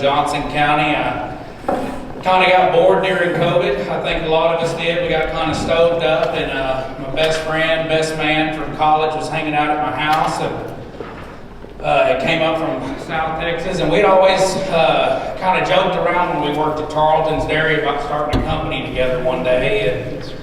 Johnson County. I kind of got bored during COVID. I think a lot of us did. We got kind of stoved up, and my best man from college was hanging out at my house, and it came up from South Texas, and we'd always kind of joked around when we worked at Tarleton's Dairy about starting a company together one day, and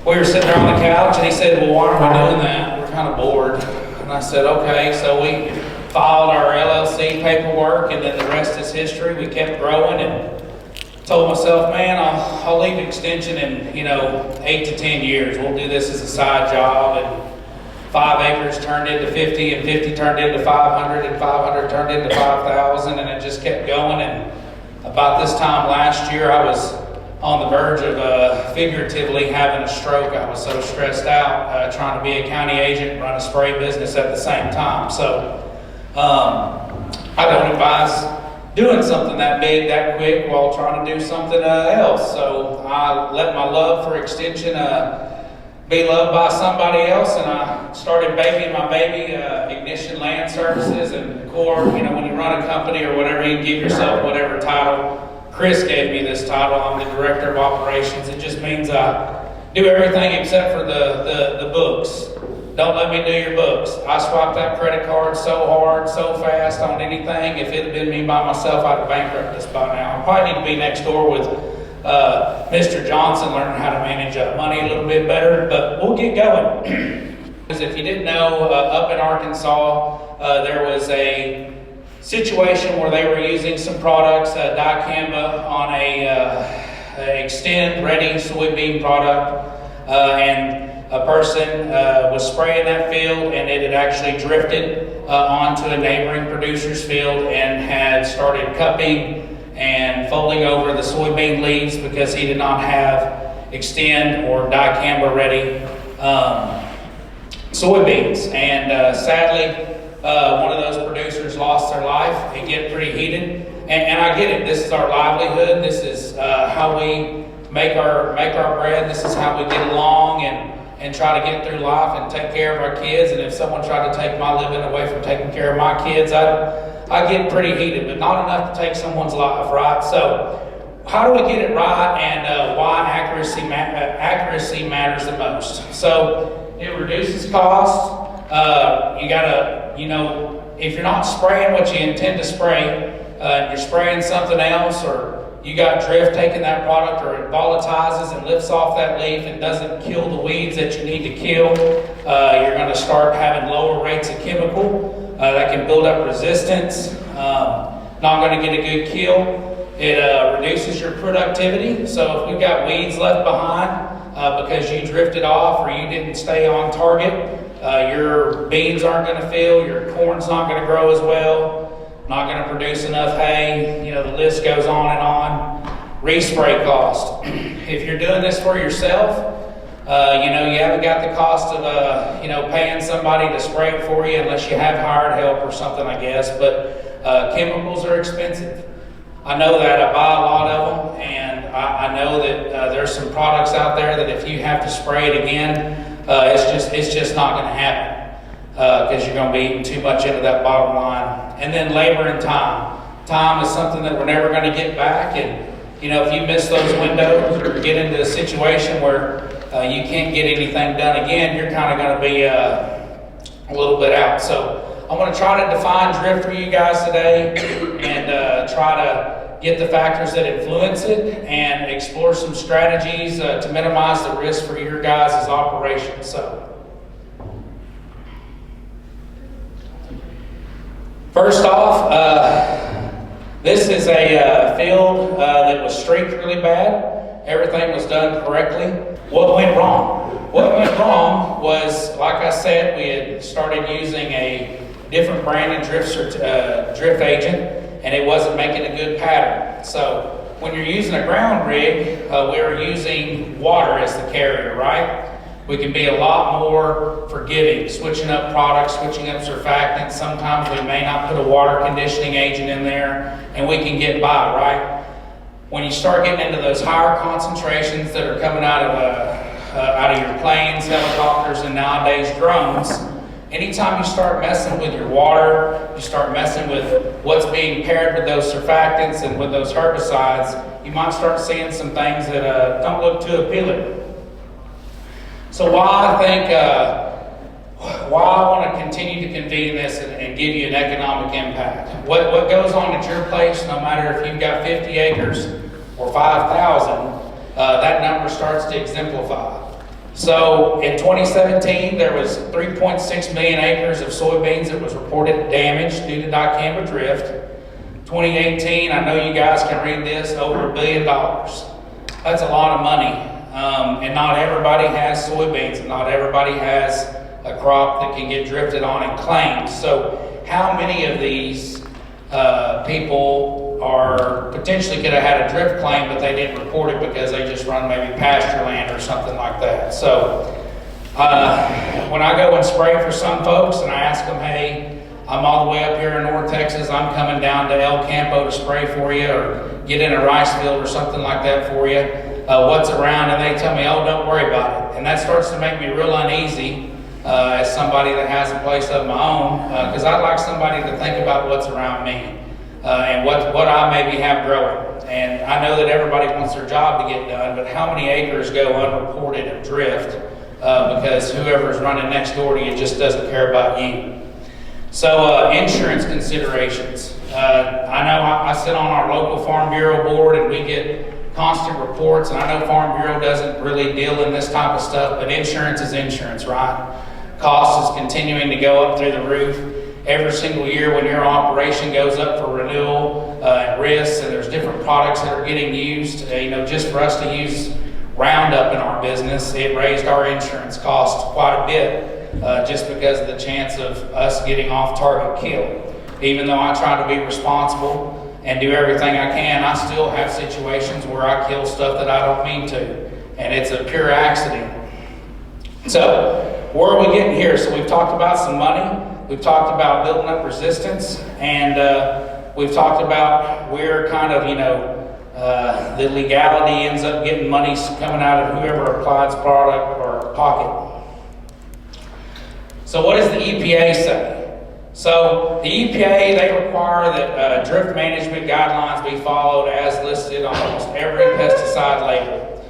we were sitting there on the couch, and he said, well, why are we doing that? We're kind of bored. And I said, okay. So we filed our LLC paperwork, and then the rest is history. We kept growing, and told myself, man, I'll leave Extension in 8 to 10 years. We'll do this as a side job, and 5 acres turned into 50, and 50 turned into 500, and 500 turned into 5,000, and it just kept going. And about this time last year, I was on the verge of figuratively having a stroke. I was so stressed out trying to be a county agent and run a spray business at the same time. So I don't advise doing something that big that quick while trying to do something else. So I let my love for Extension be loved by somebody else, and I started babying my baby, Ignition Land Services. And of course, when you run a company or whatever, you give yourself whatever title. Chris gave me this title. I'm the Director of Operations. It just means I do everything except for the books. Don't let me do your books. I swiped that credit card so hard, so fast on anything. If it had been me by myself, I'd have bankrupted us by now. I probably need to be next door with Mr. Johnson, learning how to manage money a little bit better, but we'll get going. Because if you didn't know, up in Arkansas, there was a situation where they were using some products, dicamba, on a Extend Ready soybean product, and a person was spraying that field, and it had actually drifted onto a neighboring producer's field and had started cupping and folding over the soybean leaves because he did not have Extend or dicamba ready soybeans. And sadly, one of those producers lost their life. It get pretty heated, and I get it. This is our livelihood. This is how we make our bread. This is how we get along and try to get through life and take care of our kids. And if someone tried to take my living away from taking care of my kids, I get pretty heated, but not enough to take someone's life, right? So how do we get it right, and why accuracy matters the most? So it reduces cost. You gotta, if you're not spraying what you intend to spray, you're spraying something else, or you got drift taking that product, or it volatilizes and lifts off that leaf and doesn't kill the weeds that you need to kill, you're going to start having lower rates of chemical that can build up resistance. Not going to get a good kill. It reduces your productivity. So if we've got weeds left behind because you drifted off or you didn't stay on target, your beans aren't going to fill, your corn's not going to grow as well, not going to produce enough hay. The list goes on and on. Respray cost. If you're doing this for yourself, you haven't got the cost of paying somebody to spray it for you unless you have hired help or something, I guess. But chemicals are expensive. I know that. I buy a lot of them, and I know that there's some products out there that if you have to spray it again, it's just not going to happen because you're going to be eating too much into that bottom line. And then labor and time. Time is something that we're never going to get back. And if you miss those windows or get into a situation where you can't get anything done again, you're kind of going to be a little bit out. So I'm going to try to define drift for you guys today and try to get the factors that influence it and explore some strategies to minimize the risk for your guys' operations. So first off, this is a field that was streaked really bad. Everything was done correctly. What went wrong? What went wrong was, like I said, we had started using a different brand of drift agent, and it wasn't making a good pattern. So when you're using a ground rig, we were using water as the carrier, right? We can be a lot more forgiving, switching up products, switching up surfactants. Sometimes we may not put a water conditioning agent in there, and we can get by, right? When you start getting into those higher concentrations that are coming out of your planes, helicopters, and nowadays drones, anytime you start messing with your water, you start messing with what's being paired with those surfactants and with those herbicides, you might start seeing some things that don't look too appealing. So why I want to continue to convene this and give you an economic impact. What goes on at your place, no matter if you've got 50 acres or 5,000, that number starts to exemplify. So in 2017, there was 3.6 million acres of soybeans that was reported damaged due to dicamba drift. 2018, I know you guys can read this, over $1 billion. That's a lot of money. And not everybody has soybeans, and not everybody has a crop that can get drifted on and claimed. So how many of these people are potentially could have had a drift claim, but they didn't report it because they just run maybe pasture land or something like that. So when I go and spray for some folks and I ask them, hey, I'm all the way up here in North Texas, I'm coming down to El Campo to spray for you or get in a rice field or something like that for you, what's around, and they tell me, oh, don't worry about it. And that starts to make me real uneasy as somebody that has a place of my own, because I'd like somebody to think about what's around me. And what I maybe have growing. And I know that everybody wants their job to get done, but how many acres go unreported of drift because whoever's running next door to you just doesn't care about you. So insurance considerations. I know I sit on our local Farm Bureau board and we get constant reports, and I know Farm Bureau doesn't really deal in this type of stuff, but insurance is insurance, right? Cost is continuing to go up through the roof. Every single year when your operation goes up for renewal and risks, and there's different products that are getting used, just for us to use Roundup in our business, it raised our insurance costs quite a bit just because of the chance of us getting off target kill. Even though I try to be responsible and do everything I can, I still have situations where I kill stuff that I don't mean to, and it's a pure accident. So where are we getting here? So we've talked about some money. We've talked about building up resistance, and we've talked about where kind of, the legality ends up getting money coming out of whoever applies product or pocket. So what does the EPA say? So the EPA, they require that drift management guidelines be followed as listed on almost every pesticide label.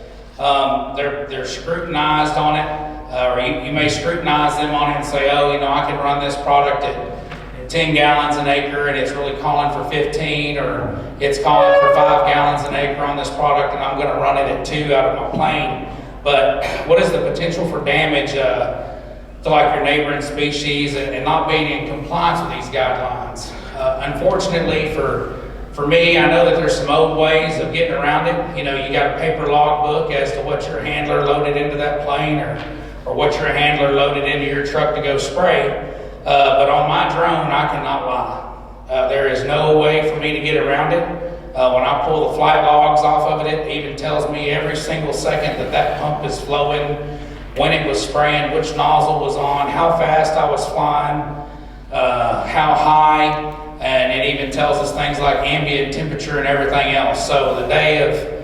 They're scrutinized on it. Or you may scrutinize them on it and say, oh, I can run this product at 10 gallons an acre and it's really calling for 15, or it's calling for 5 gallons an acre on this product and I'm going to run it at 2 out of my plane. But what is the potential for damage to like your neighboring species and not being in compliance with these guidelines? Unfortunately for me, I know that there's some old ways of getting around it. You got a paper logbook as to what your handler loaded into that plane or what your handler loaded into your truck to go spray. But on my drone, I cannot lie. There is no way for me to get around it. When I pull the flight logs off of it, it even tells me every single second that pump is flowing, when it was spraying, which nozzle was on, how fast I was flying, how high, and it even tells us things like ambient temperature and everything else. So the day of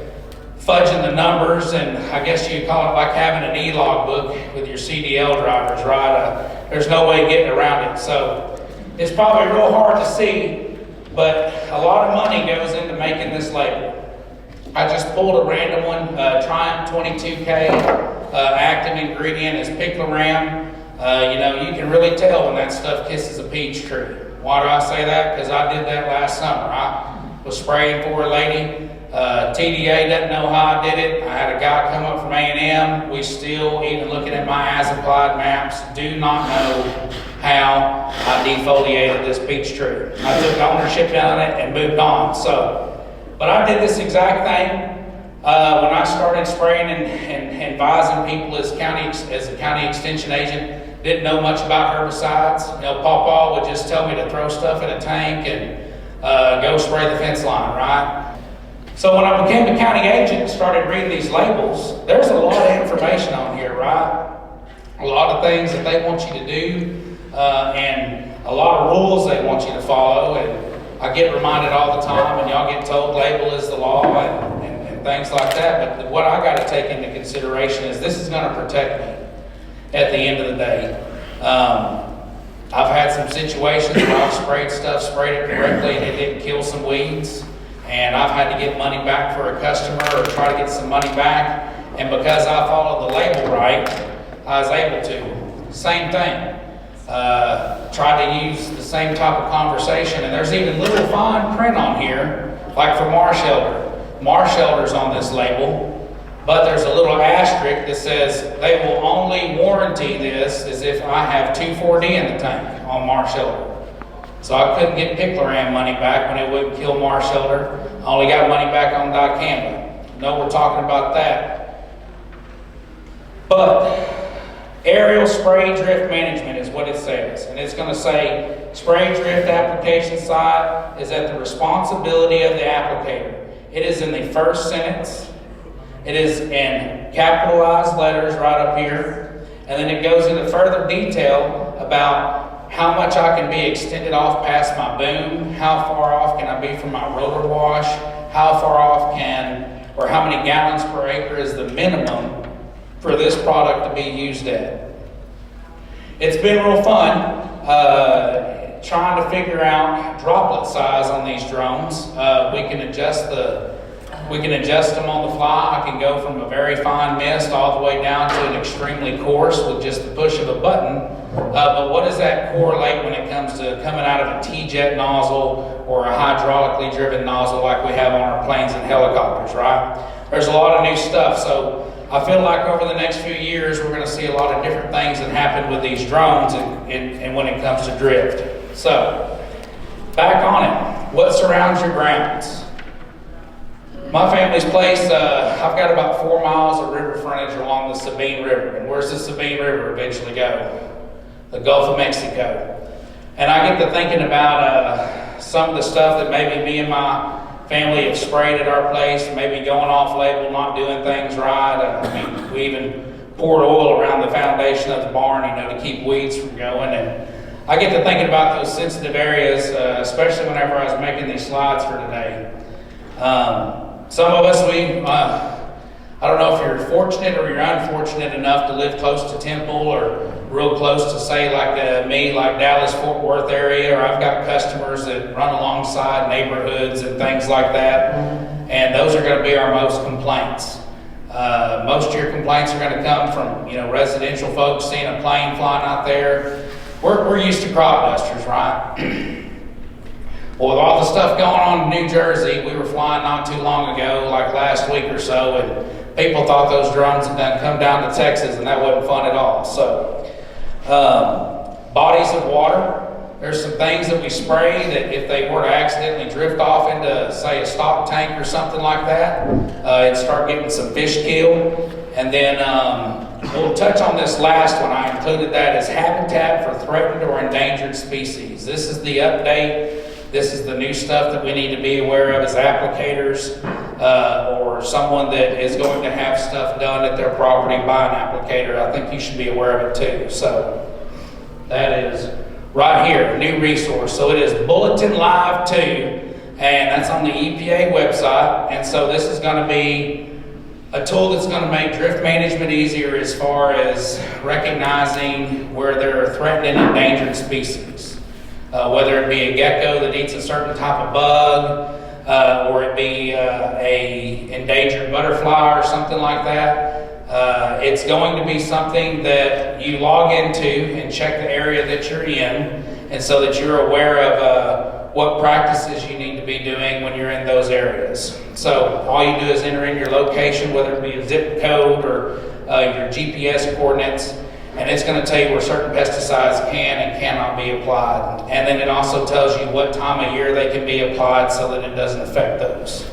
fudging the numbers, and I guess you call it like having an e-log book with your CDL drivers, right? There's no way getting around it. So it's probably real hard to see, but a lot of money goes into making this label. I just pulled a random one, Triumph 22K, active ingredient is picloram. You can really tell when that stuff kisses a peach tree. Why do I say that? Because I did that last summer. I was spraying for a lady. TDA doesn't know how I did it. I had a guy come up from A&M. We still, even looking at my as-applied maps, do not know how I defoliated this peach tree. I took ownership on it and moved on. But I did this exact thing when I started spraying and advising people as a county extension agent. Didn't know much about herbicides. Pawpaw would just tell me to throw stuff in a tank and go spray the fence line, right? So when I became a county agent and started reading these labels, there's a lot of information on here, right? A lot of things that they want you to do, and a lot of rules they want you to follow. And I get reminded all the time, and y'all get told label is the law and things like that. But what I got to take into consideration is this is going to protect me at the end of the day. I've had some situations where I've sprayed it correctly, and it didn't kill some weeds. And I've had to get money back for a customer or try to get some money back. And because I followed the label right, I was able to. Same thing. Tried to use the same type of conversation. And there's even little fine print on here, like for Marsh Elder. Marsh Elder's on this label. But there's a little asterisk that says they will only warranty this as if I have 2,4-D in the tank on Marsh Elder. So I couldn't get picloram money back when it wouldn't kill Marsh Elder. I only got money back on dicamba. No, we're talking about that. But aerial spray drift management is what it says. And it's going to say spray drift application site is at the responsibility of the applicator. It is in the first sentence. It is in capitalized letters right up here. And then it goes into further detail about how much I can be extended off past my boom, how far off can I be from my roller wash, how far off or how many gallons per acre is the minimum for this product to be used at. It's been real fun trying to figure out droplet size on these drones. We can adjust them on the fly. I can go from a very fine mist all the way down to an extremely coarse with just the push of a button. But what does that correlate when it comes to coming out of a T-jet nozzle or a hydraulically driven nozzle like we have on our planes and helicopters, right? There's a lot of new stuff. So I feel like over the next few years, we're going to see a lot of different things that happen with these drones and when it comes to drift. So back on it, what surrounds your grounds? My family's place, I've got about 4 miles of river frontage along the Sabine River. And where's the Sabine River eventually go? The Gulf of Mexico. And I get to thinking about some of the stuff that maybe me and my family have sprayed at our place, maybe going off label, not doing things right. We even poured oil around the foundation of the barn, to keep weeds from going. And I get to thinking about those sensitive areas, especially whenever I was making these slides for today. Some of us, I don't know if you're fortunate or you're unfortunate enough to live close to Temple or real close to, say, like me, like Dallas, Fort Worth area, or I've got customers that run alongside neighborhoods and things like that. And those are going to be our most complaints. Most of your complaints are going to come from, residential folks seeing a plane flying out there. We're used to crop dusters, right? Well, with all the stuff going on in New Jersey, we were flying not too long ago, like last week or so, and people thought those drones had done come down to Texas, and that wasn't fun at all. So, bodies of water. There's some things that we spray that if they were to accidentally drift off into, say, a stock tank or something like that, it'd start getting some fish kill. And then we'll touch on this last one. I included that as habitat for threatened or endangered species. This is the update. This is the new stuff that we need to be aware of as applicators or someone that is going to have stuff done at their property by an applicator. I think you should be aware of it too. So that is right here, new resource. So it is Bulletin Live 2, and that's on the EPA website. And so this is going to be a tool that's going to make drift management easier as far as recognizing where there are threatened and endangered species. Whether it be a gecko that eats a certain type of bug, or it be a endangered butterfly or something like that. It's going to be something that you log into and check the area that you're in, and so that you're aware of what practices you need to be doing when you're in those areas. So all you do is enter in your location, whether it be a zip code or your GPS coordinates, and it's going to tell you where certain pesticides can and cannot be applied. And then it also tells you what time of year they can be applied so that it doesn't affect those.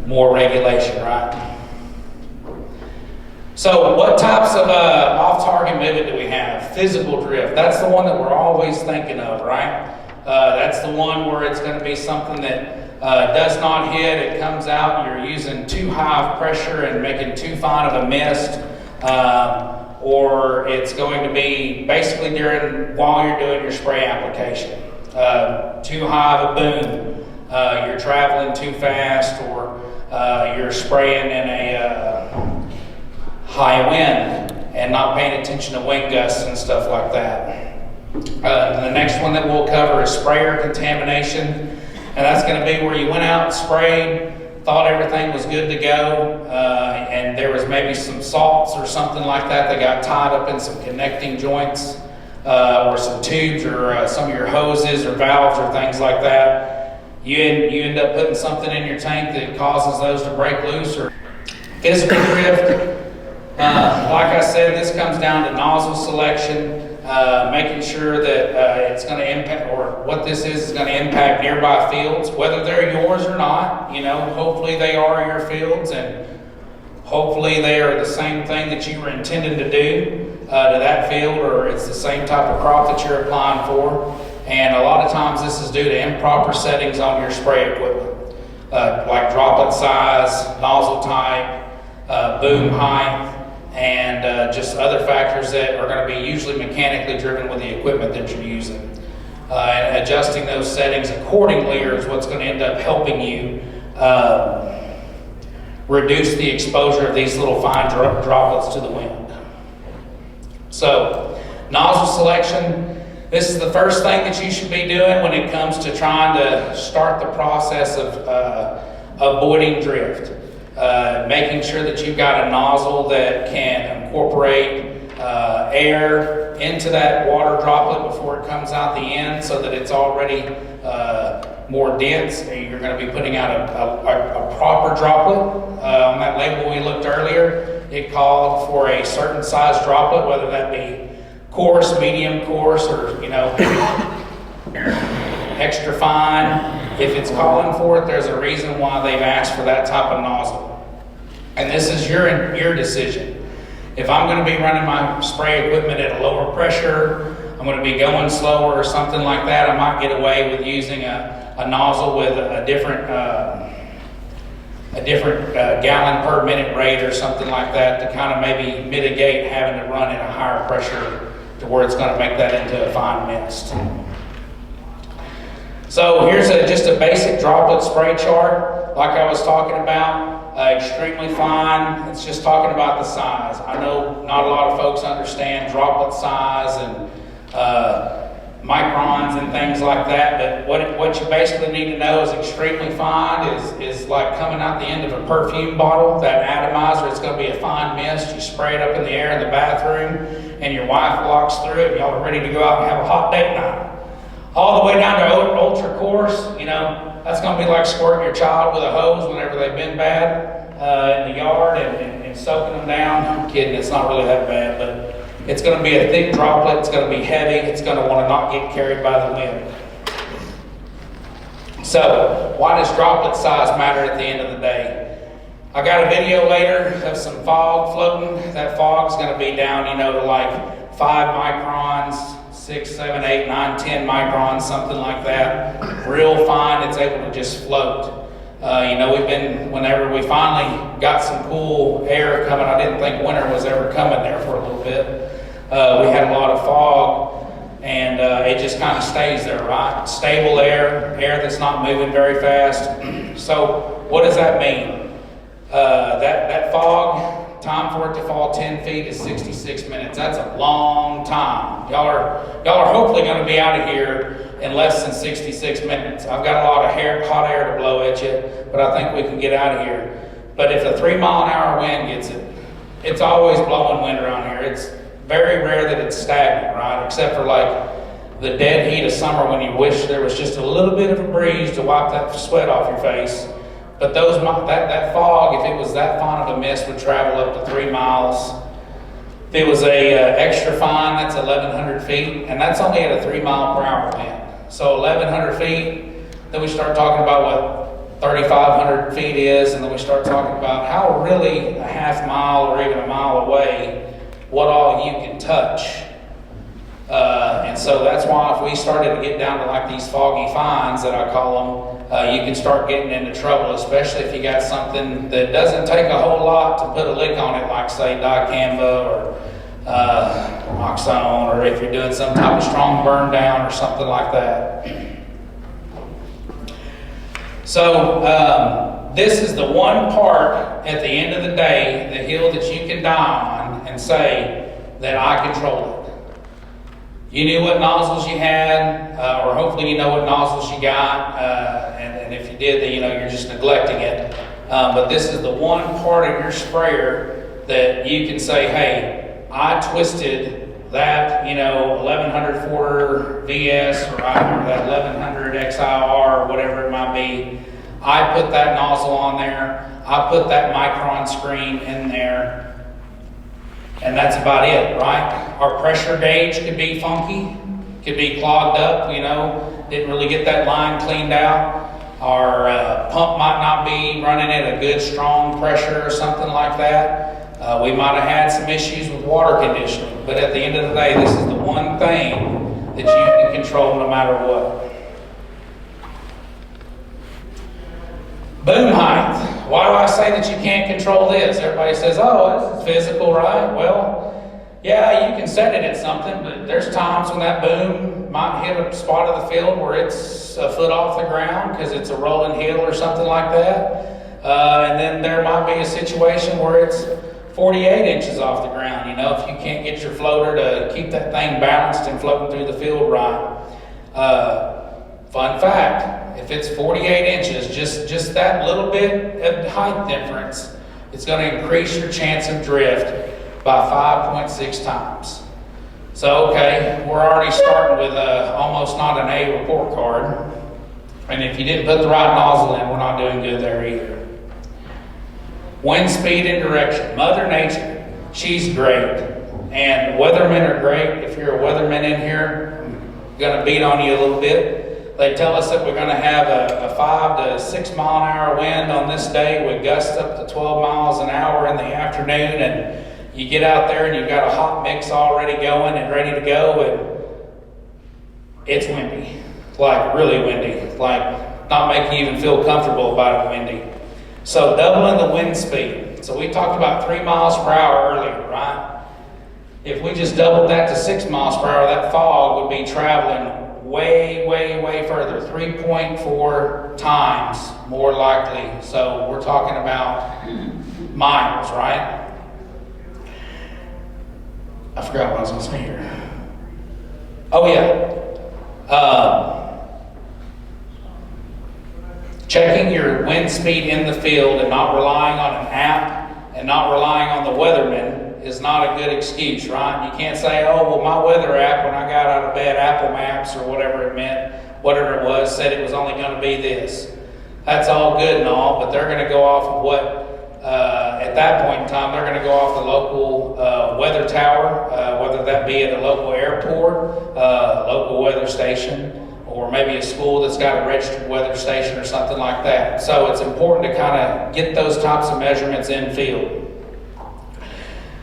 More regulation, right? So what types of off-target movement do we have? Physical drift, that's the one that we're always thinking of, right? That's the one where it's going to be something that does not hit, it comes out, you're using too high of pressure and making too fine of a mist. Or it's going to be basically while you're doing your spray application. Too high of a boom, you're traveling too fast, or you're spraying in a high wind and not paying attention to wind gusts and stuff like that. The next one that we'll cover is sprayer contamination, and that's going to be where you went out and sprayed, thought everything was good to go, and there was maybe some salts or something like that got tied up in some connecting joints, or some tubes, or some of your hoses or valves or things like that. You end up putting something in your tank that causes those to break loose. Or physical drift, like I said, this comes down to nozzle selection, making sure that it's going to impact, or what this is going to impact nearby fields, whether they're yours or not. Hopefully they are your fields, and hopefully they are the same thing that you were intending to do to that field, or it's the same type of crop that you're applying for. And a lot of times this is due to improper settings on your spray equipment, like droplet size, nozzle type, boom height, and just other factors that are going to be usually mechanically driven with the equipment that you're using. And adjusting those settings accordingly is what's going to end up helping you reduce the exposure of these little fine droplets to the wind. So, nozzle selection. This is the first thing that you should be doing when it comes to trying to start the process of avoiding drift. Making sure that you've got a nozzle that can incorporate air into that water droplet before it comes out the end, so that it's already more dense. You're going to be putting out a proper droplet. On that label we looked earlier, it called for a certain size droplet, whether that be coarse, medium coarse, or extra fine. If it's calling for it, there's a reason why they've asked for that type of nozzle. And this is your decision. If I'm going to be running my spray equipment at a lower pressure, I'm going to be going slower or something like that, I might get away with using a nozzle with a different gallon per minute rate or something like that, to kind of maybe mitigate having to run at a higher pressure to where it's going to make that into a fine mist. So here's just a basic droplet spray chart, like I was talking about. Extremely fine. It's just talking about the size. I know not a lot of folks understand droplet size and microns and things like that, but what you basically need to know is extremely fine is like coming out the end of a perfume bottle. That atomizer, it's going to be a fine mist. You spray it up in the air in the bathroom, and your wife walks through it, and y'all are ready to go out and have a hot date night. All the way down to ultra coarse, that's going to be like squirting your child with a hose whenever they've been bad in the yard and soaking them down. I'm kidding, it's not really that bad, but it's going to be a thick droplet, it's going to be heavy, it's going to want to not get carried by the wind. So, why does droplet size matter at the end of the day? I got a video later of some fog floating. That fog's going to be down, to like 5 microns, 6, 7, 8, 9, 10 microns, something like that. Real fine, it's able to just float. Whenever we finally got some cool air coming, I didn't think winter was ever coming there for a little bit. We had a lot of fog, and it just kind of stays there, right? Stable air that's not moving very fast. So what does that mean? That fog, time for it to fall 10 feet is 66 minutes. That's a long time. Y'all are hopefully going to be out of here in less than 66 minutes. I've got a lot of hot air to blow at you, but I think we can get out of here. But if a 3-mile-an-hour wind gets it, it's always blowing wind around here. It's very rare that it's stagnant, right? Except for like the dead heat of summer, when you wish there was just a little bit of a breeze to wipe that sweat off your face. But that fog, if it was that fine of a mist, would travel up to 3 miles. If it was a extra fine, that's 1,100 feet, and that's only at a 3-mile-per-hour wind. So 1,100 feet, then we start talking about what 3,500 feet is, and then we start talking about how really a half mile or even a mile away, what all you can touch. And so that's why if we started to get down to like these foggy fines that I call them, you can start getting into trouble, especially if you got something that doesn't take a whole lot to put a lick on it, like say dicamba or oxone, or if you're doing some type of strong burn down or something like that. So this is the one part at the end of the day, the hill that you can die on and say, that I controlled it. You knew what nozzles you had, or hopefully you know what nozzles you got, and if you did, then you know you're just neglecting it. But this is the one part of your sprayer that you can say, hey, I twisted that, 1100 Forder VS or that 1100 XIR or whatever it might be. I put that nozzle on there. I put that micron screen in there. And that's about it, right? Our pressure gauge could be funky, could be clogged up, didn't really get that line cleaned out. Our pump might not be running at a good strong pressure or something like that. We might have had some issues with water conditioning, but at the end of the day, this is the one thing that you can control no matter what. Boom height. Why do I say that you can't control this? Everybody says, oh, this is physical, right? Well, yeah, you can set it at something, but there's times when that boom might hit a spot of the field where it's a foot off the ground because it's a rolling hill or something like that. And then there might be a situation where it's 48 inches off the ground, if you can't get your floater to keep that thing balanced and floating through the field right. Fun fact, if it's 48 inches, just that little bit of height difference, it's going to increase your chance of drift by 5.6 times. So, okay, we're already starting with almost not an A report card. And if you didn't put the right nozzle in, we're not doing good there either. Wind speed and direction. Mother Nature, she's great. And weathermen are great. If you're a weatherman in here, I'm going to beat on you a little bit. They tell us that we're going to have a 5 to 6 mile an hour wind on this day with gusts up to 12 miles an hour in the afternoon. And you get out there and you've got a hot mix already going and ready to go. And it's windy, like really windy, like not making you even feel comfortable about it windy. So doubling the wind speed. So we talked about 3 miles per hour earlier, right? If we just doubled that to 6 miles per hour, that fog would be traveling way, way, way further, 3.4 times more likely. So we're talking about miles, right? I forgot what I was going to say here. Oh yeah. Checking your wind speed in the field and not relying on an app and not relying on the weatherman is not a good excuse, right? You can't say, oh, well, my weather app, when I got out of bed, Apple Maps or whatever it meant, whatever it was, said it was only going to be this. That's all good and all, but they're going to go off of what, at that point in time, they're going to go off the local weather tower, whether that be at a local airport, local weather station, or maybe a school that's got a registered weather station or something like that. So it's important to kind of get those types of measurements in field.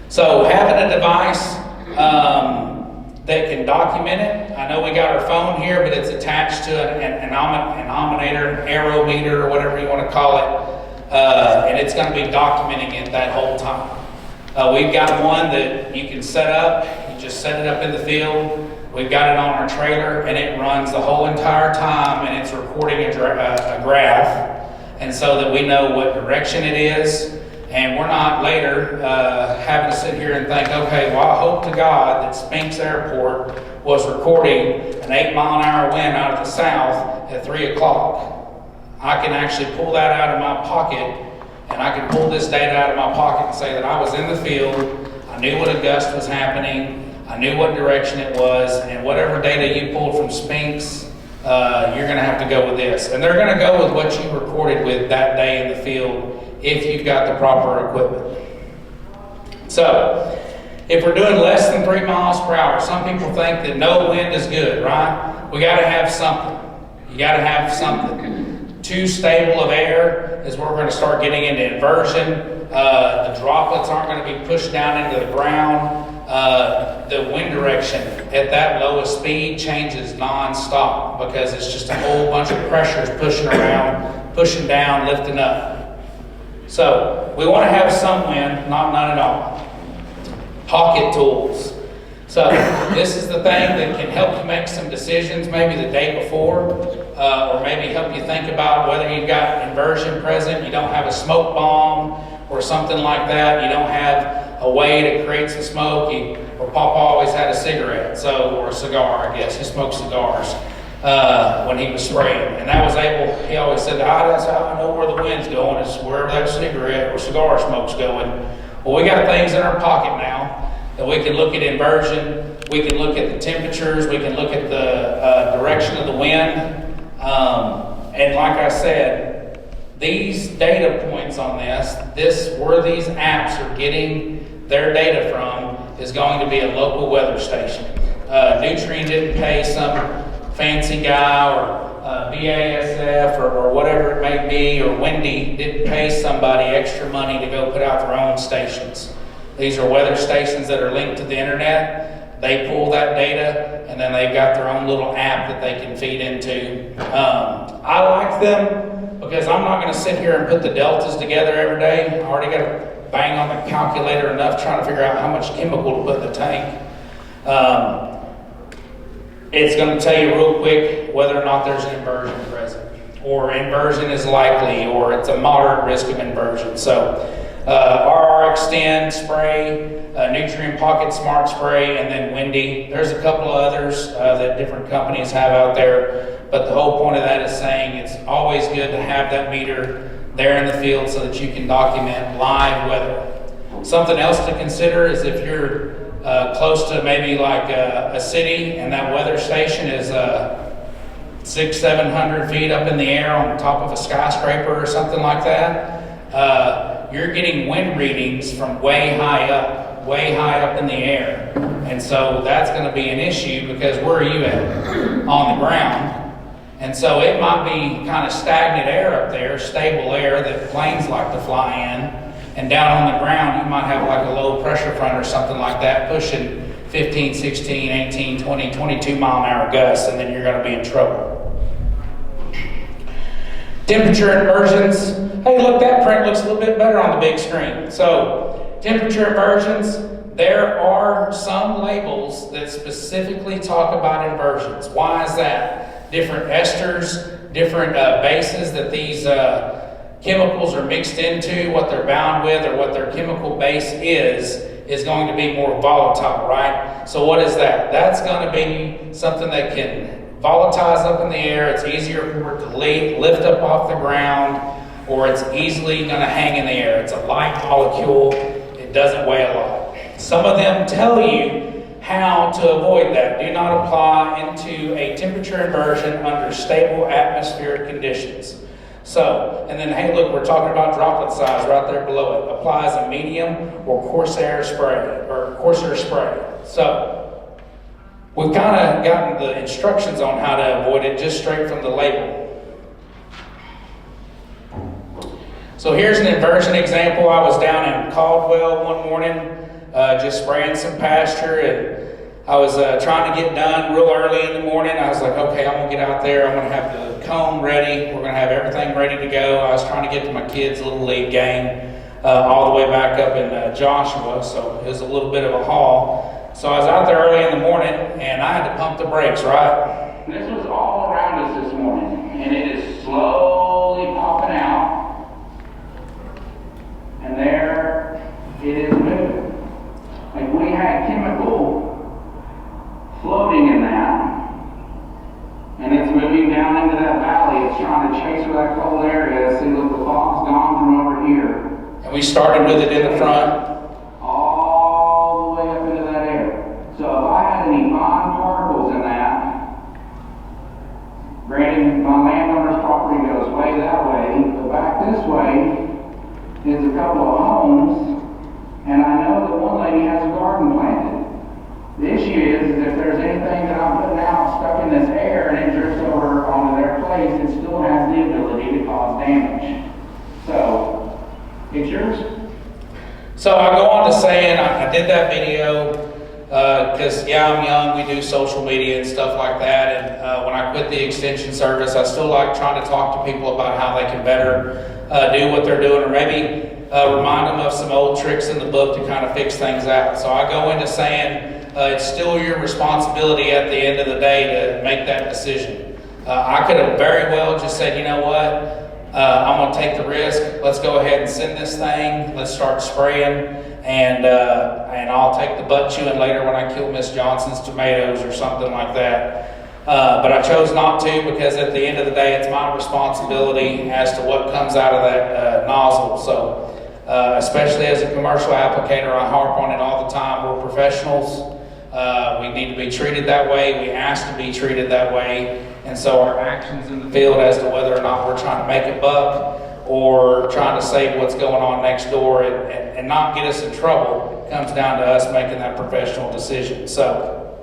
So having a device that can document it. I know we got our phone here, but it's attached to an anometer, aerometer, or whatever you want to call it, and it's going to be documenting it that whole time. We've got one that you can set up. You just set it up in the field. We've got it on our trailer, and it runs the whole entire time, and it's recording a graph, and so that we know what direction it is, and we're not later having to sit here and think, okay, well, I hope to God that Spinks Airport was recording an 8 mile an hour wind out of the south at 3 o'clock. I can actually pull that out of my pocket, and I can pull this data out of my pocket and say that I was in the field, I knew what a gust was happening, I knew what direction it was, and whatever data you pulled from Spinks, you're going to have to go with this. And they're going to go with what you recorded with that day in the field if you've got the proper equipment. So, if we're doing less than 3 miles per hour, some people think that no wind is good, right? We got to have something. You got to have something. Too stable of air is where we're going to start getting into inversion. The droplets aren't going to be pushed down into the ground. The wind direction at that lowest speed changes non-stop because it's just a whole bunch of pressures pushing around, pushing down, lifting up. So we want to have some wind, not none at all. Pocket tools. So this is the thing that can help you make some decisions maybe the day before, or maybe help you think about whether you've got inversion present, you don't have a smoke bomb or something like that, you don't have a way to create some smoke. Or Papa always had a cigarette, or a cigar, I guess. He smoked cigars when he was spraying. And that was he always said, that's how I know where the wind's going, is wherever that cigarette or cigar smoke's going. Well, we got things in our pocket now that we can look at inversion, we can look at the temperatures, we can look at the direction of the wind. And like I said, these data points on where these apps are getting their data from is going to be a local weather station. Nutrien didn't pay some fancy guy, or BASF or whatever it may be, or Windy didn't pay somebody extra money to go put out their own stations. These are weather stations that are linked to the internet. They pull that data, and then they've got their own little app that they can feed into. I like them because I'm not going to sit here and put the deltas together every day. I already got to bang on the calculator enough trying to figure out how much chemical to put in the tank. It's going to tell you real quick whether or not there's an inversion present, or inversion is likely, or it's a moderate risk of inversion. So RR Extend spray, Nutrien Pocket Smart Spray, and then Windy. There's a couple of others that different companies have out there, but the whole point of that is saying it's always good to have that meter there in the field so that you can document live weather. Something else to consider is if you're close to maybe like a city and that weather station is 600-700 feet up in the air on top of a skyscraper or something like that, you're getting wind readings from way high up in the air. And so that's going to be an issue, because where are you at? On the ground. And so it might be kind of stagnant air up there, stable air that planes like to fly in. And down on the ground, you might have like a low pressure front or something like that, pushing 15, 16, 18, 20, 22 mile an hour gusts, and then you're going to be in trouble. Temperature inversions. Hey, look, that print looks a little bit better on the big screen. So, temperature inversions, there are some labels that specifically talk about inversions. Why is that? Different esters, different bases that these chemicals are mixed into, what they're bound with, or what their chemical base is going to be more volatile, right? So what is that? That's going to be something that can volatilize up in the air. It's easier for it to lift up off the ground, or it's easily going to hang in the air. It's a light molecule. It doesn't weigh a lot. Some of them tell you how to avoid that. Do not apply into a temperature inversion under stable atmospheric conditions. So, and then, hey, look, we're talking about droplet size right there below it. Apply as a medium or coarser spray. So, we've kind of gotten the instructions on how to avoid it just straight from the label. So here's an inversion example. I was down in Caldwell one morning, just spraying some pasture, and I was trying to get done real early in the morning. I was like, okay, I'm gonna get out there. I'm gonna have the comb ready. We're gonna have everything ready to go. I was trying to get to my kids' little league game all the way back up in Joshua, so it was a little bit of a haul. So I was out there early in the morning, and I had to pump the brakes, right? This was all around us this morning, and it is slowly popping out. And there it is moving. Like we had chemical floating in that, and it's moving down into that valley. It's trying to chase where that cold air is. See, look, the fog's gone from over here. And we started with it in the front, all the way up into that air. So if I had any fine particles in that, granted my landowner's property goes way that way, but back this way is a couple of homes, and I know that one lady has a garden planted. The issue is if there's anything that I'm putting out stuck in this air and it drifts over onto their place, it still has the ability to cause damage. So, pictures? So I go on to saying, I did that video because, yeah, I'm young, we do social media and stuff like that, and when I quit the extension service, I still like trying to talk to people about how they can better do what they're doing, or maybe remind them of some old tricks in the book to kind of fix things out. So I go into saying, it's still your responsibility at the end of the day to make that decision. I could have very well just said, you know what, I'm gonna take the risk. Let's go ahead and send this thing. Let's start spraying, and I'll take the butt chewing later when I kill Miss Johnson's tomatoes or something like that. But I chose not to, because at the end of the day, it's my responsibility as to what comes out of that nozzle. So, especially as a commercial applicator, I harp on it all the time. We're professionals. We need to be treated that way. We ask to be treated that way. And so our actions in the field as to whether or not we're trying to make a buck or trying to save what's going on next door and not get us in trouble comes down to us making that professional decision. So,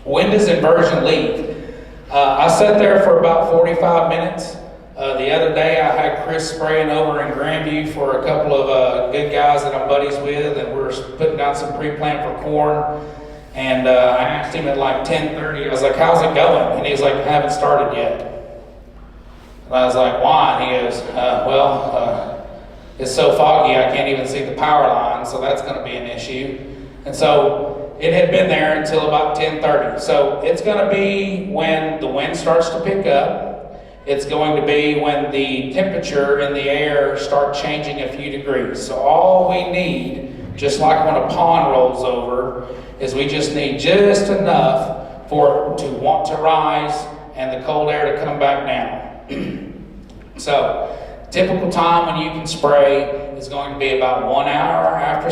when does inversion leave? I sat there for about 45 minutes. The other day I had Chris spraying over in Grandview for a couple of good guys that I'm buddies with, and we were putting down some pre-plant for corn. And I asked him at like 10:30, I was like, how's it going? And he's like, I haven't started yet. And I was like, why? And he goes, it's so foggy I can't even see the power line, so that's going to be an issue. And so it had been there until about 10:30. So it's going to be when the wind starts to pick up. It's going to be when the temperature in the air starts changing a few degrees. So all we need, just like when a pond rolls over, is we just need just enough for it to want to rise and the cold air to come back down. So, typical time when you can spray is going to be about 1 hour after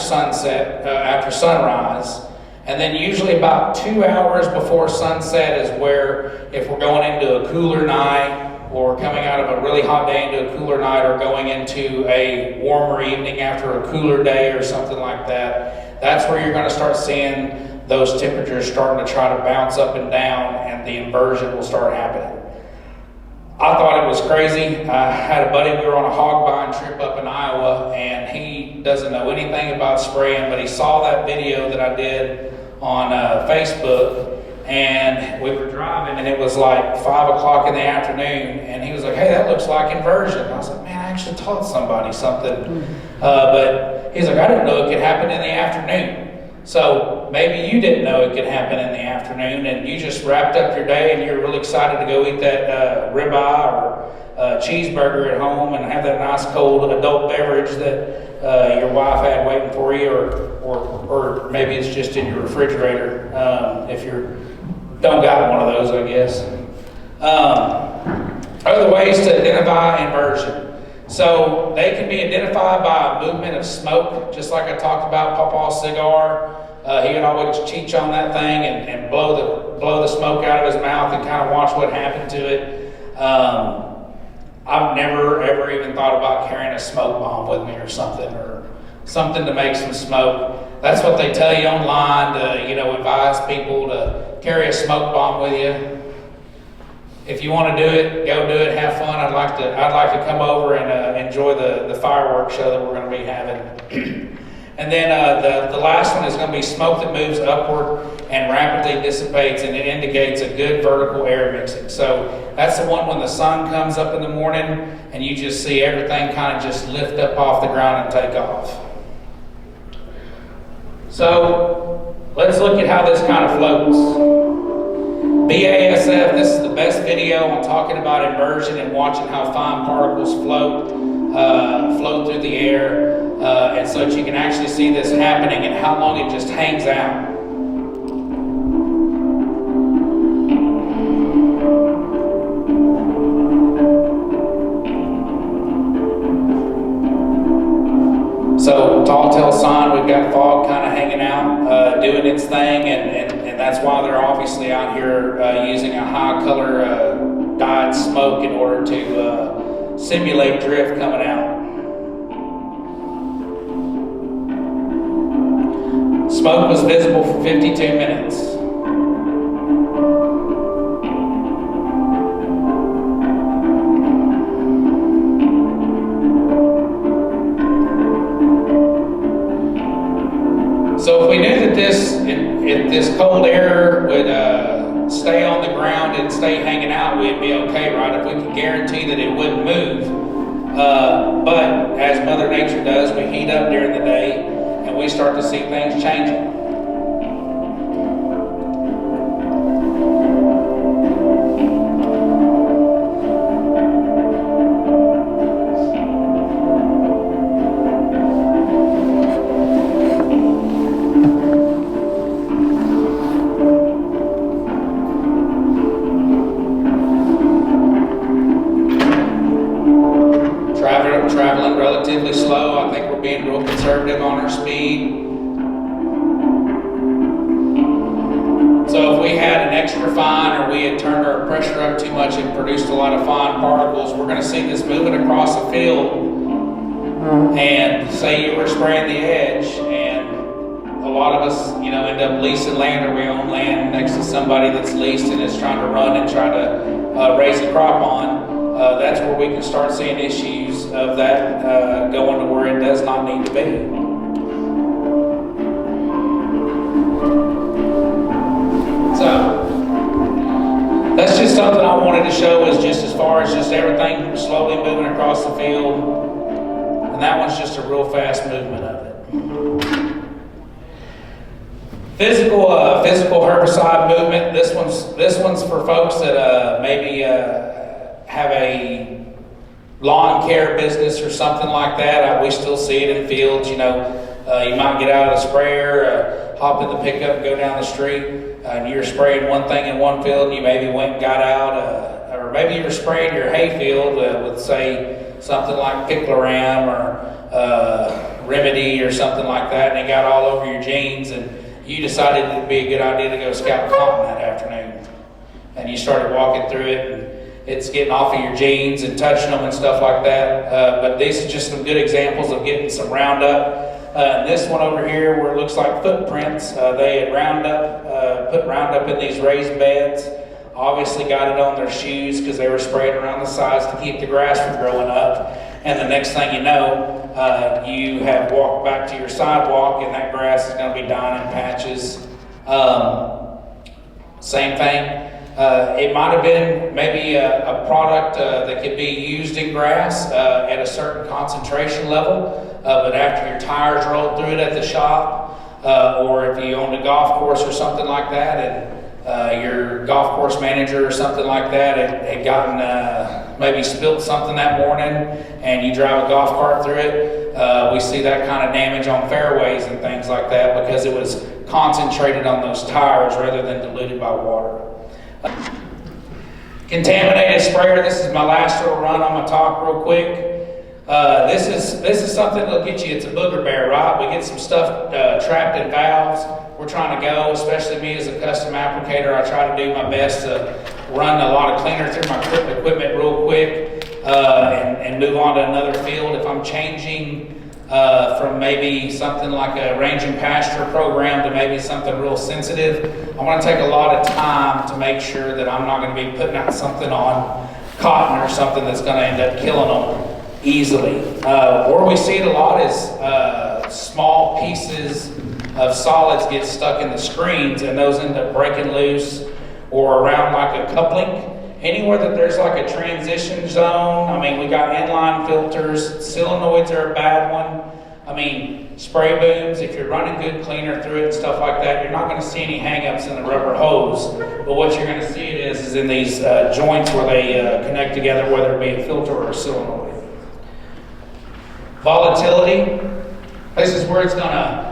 sunrise, and then usually about 2 hours before sunset is where, if we're going into a cooler night or coming out of a really hot day into a cooler night or going into a warmer evening after a cooler day or something like that, that's where you're going to start seeing those temperatures starting to try to bounce up and down, and the inversion will start happening. I thought it was crazy. I had a buddy, we were on a hog buying trip up in Iowa, and he doesn't know anything about spraying, but he saw that video that I did on Facebook, and we were driving, and it was like 5 o'clock in the afternoon, and he was like, hey, that looks like inversion. I was like, man, I actually taught somebody something. But he's like, I didn't know it could happen in the afternoon. So maybe you didn't know it could happen in the afternoon, and you just wrapped up your day and you're really excited to go eat that ribeye or cheeseburger at home and have that nice cold adult beverage that your wife had waiting for you, or maybe it's just in your refrigerator if you don't got one of those, I guess. Other ways to identify inversion. So they can be identified by a movement of smoke, just like I talked about Papa's cigar. He would always cheech on that thing and blow the smoke out of his mouth and kind of watch what happened to it. I've never ever even thought about carrying a smoke bomb with me or something to make some smoke. That's what they tell you online to, advise people to carry a smoke bomb with you. If you want to do it, go do it. Have fun. I'd like to come over and enjoy the fireworks show that we're going to be having. And then the last one is going to be smoke that moves upward and rapidly dissipates, and it indicates a good vertical air mixing. So that's the one when the sun comes up in the morning and you just see everything kind of just lift up off the ground and take off. So let's look at how this kind of floats. BASF, this is the best video on talking about inversion and watching how fine particles float through the air, and so that you can actually see this happening and how long it just hangs out. So tall tale sign, we've got fog kind of hanging out, doing its thing, and that's why they're obviously out here using a high color dyed smoke in order to simulate drift coming out. Smoke was visible for 52 minutes. So if we knew that this cold air would stay on the ground and stay hanging out, we'd be okay, right? If we could guarantee that it wouldn't move. But as Mother Nature does, we heat up during the day and we start to see things changing. traveling relatively slow. I think we're being real conservative on our speed. So if we had an extra fine, or we had turned our pressure up too much and produced a lot of fine particles, we're going to see this moving across the field. And say you were spraying the edge, and a lot of us, end up leasing land, or we own land next to somebody that's leased and is trying to run and try to raise a crop on. That's where we can start seeing issues of that going to where it does not need to be. So that's just something I wanted to show, is just as far as just everything slowly moving across the field. And that one's just a real fast movement of it. Physical herbicide movement. This one's for folks that maybe have a lawn care business or something like that. We still see it in fields. You might get out of the sprayer, hop in the pickup, and go down the street. And you're spraying one thing in one field, and you maybe went and got out, or maybe you were spraying your hay field with, say, something like picloram or remedy or something like that, and it got all over your jeans, and you decided it'd be a good idea to go scout cotton that afternoon. And you started walking through it, and it's getting off of your jeans and touching them and stuff like that. But these are just some good examples of getting some Roundup. This one over here, where it looks like footprints, they had put Roundup in these raised beds. Obviously got it on their shoes because they were spraying around the sides to keep the grass from growing up. And the next thing you know, you have walked back to your sidewalk, and that grass is going to be dying in patches. Same thing. It might have been maybe a product that could be used in grass at a certain concentration level, but after your tires rolled through it at the shop, or if you owned a golf course or something like that, and your golf course manager or something like that had gotten maybe spilt something that morning, and you drive a golf cart through it, we see that kind of damage on fairways and things like that because it was concentrated on those tires rather than diluted by water. Contaminated sprayer. This is my last little run on my talk real quick. This is something that'll get you. It's a booger bear, right? We get some stuff trapped in valves. We're trying to go, especially me as a custom applicator, I try to do my best to run a lot of cleaner through my equipment real quick and move on to another field. If I'm changing from maybe something like a range and pasture program to maybe something real sensitive, I want to take a lot of time to make sure that I'm not going to be putting out something on cotton or something that's going to end up killing them easily. Where we see it a lot is small pieces of solids get stuck in the screens, and those end up breaking loose or around like a coupling. Anywhere that there's like a transition zone, I mean, we got inline filters, solenoids are a bad one. I mean, spray booms, if you're running good cleaner through it and stuff like that, you're not going to see any hang-ups in the rubber hose. But what you're going to see it is in these joints where they connect together, whether it be a filter or a solenoid. Volatility. This is where it's going to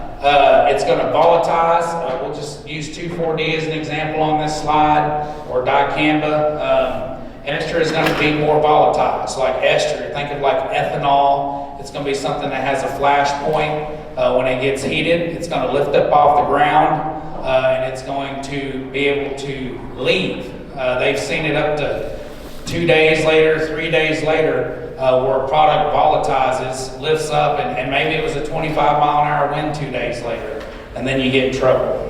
volatilize. We'll just use 2,4-D as an example on this slide, or dicamba. Ester is going to be more volatile. It's like ester. Think of like ethanol. It's going to be something that has a flash point. When it gets heated, it's going to lift up off the ground, and it's going to be able to leave. They've seen it up to 2 days later, 3 days later, where a product volatilizes, lifts up, and maybe it was a 25-mile-an-hour wind 2 days later, and then you get in trouble.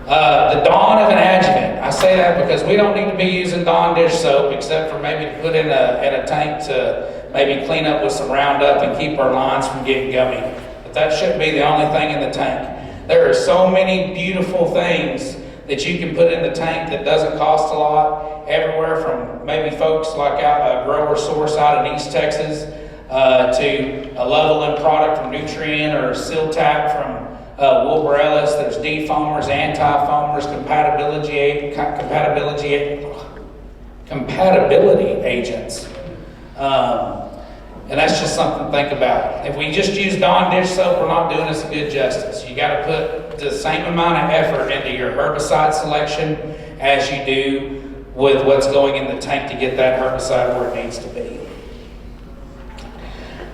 The Dawn of an adjuvant. I say that because we don't need to be using Dawn dish soap except for maybe to put in a tank to maybe clean up with some Roundup and keep our lines from getting gummy. But that shouldn't be the only thing in the tank. There are so many beautiful things that you can put in the tank that doesn't cost a lot. Everywhere from maybe folks like out a grower source out in East Texas to a leveling product from Nutrient or Siltap from Wilbur-Ellis. There's defoamers, anti-foamers, compatibility agents. And that's just something to think about. If we just use Dawn dish soap, we're not doing us a good justice. You got to put the same amount of effort into your herbicide selection as you do with what's going in the tank to get that herbicide where it needs to be.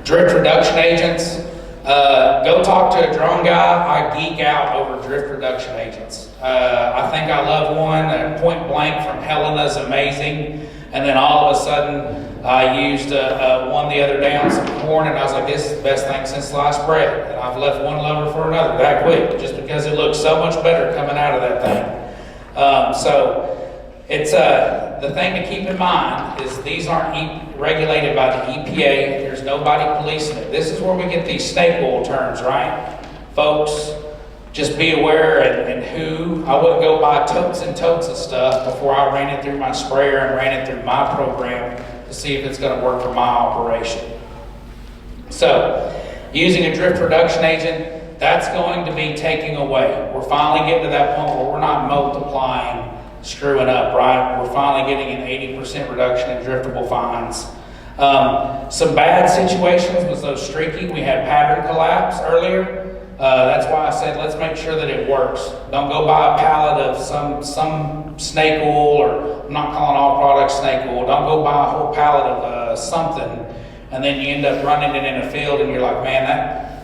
Drift reduction agents. Go talk to a drone guy. I geek out over drift reduction agents. I think I love one. Point Blank from Helena's amazing. And then all of a sudden, I used one the other day on some corn, and I was like, this is the best thing since sliced bread. And I've left one lover for another that quick, just because it looks so much better coming out of that thing. So it's the thing to keep in mind is these aren't regulated by the EPA. There's nobody policing it. This is where we get these snake oil terms, right? Folks, just be aware and who. I wouldn't go buy totes and totes of stuff before I ran it through my sprayer and ran it through my program to see if it's going to work for my operation. So, using a drift reduction agent, that's going to be taking away. We're finally getting to that point where we're not multiplying, screwing up, right? We're finally getting an 80% reduction in driftable fines. Some bad situations was those streaking. We had pattern collapse earlier. That's why I said let's make sure that it works. Don't go buy a pallet of some snake oil, or I'm not calling all products snake oil. Don't go buy a whole pallet of something, and then you end up running it in a field and you're like, man,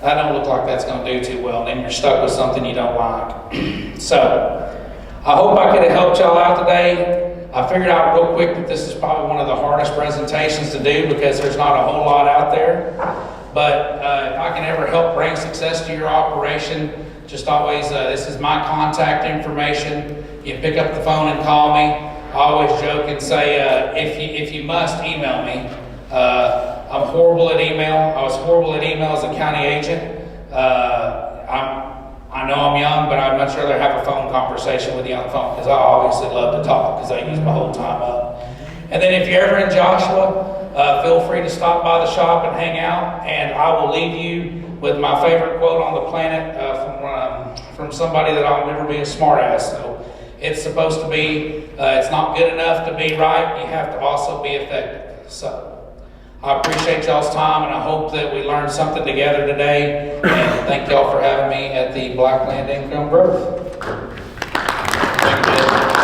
that don't look like that's going to do too well. And then you're stuck with something you don't like. So I hope I could have helped y'all out today. I figured out real quick that this is probably one of the hardest presentations to do because there's not a whole lot out there. But if I can ever help bring success to your operation, just always, this is my contact information. You pick up the phone and call me. I always joke and say, if you must, email me. I'm horrible at email. I was horrible at email as a county agent. I know I'm young, but I'd much rather have a phone conversation with you on the phone because I obviously love to talk because I use my whole time up. And then if you're ever in Joshua, feel free to stop by the shop and hang out, and I will leave you with my favorite quote on the planet from somebody that I'll never be a smartass. So it's supposed to be, it's not good enough to be right, you have to also be effective. So I appreciate y'all's time, and I hope that we learned something together today, and thank y'all for having me at the Blackland Income Growth. Thank you.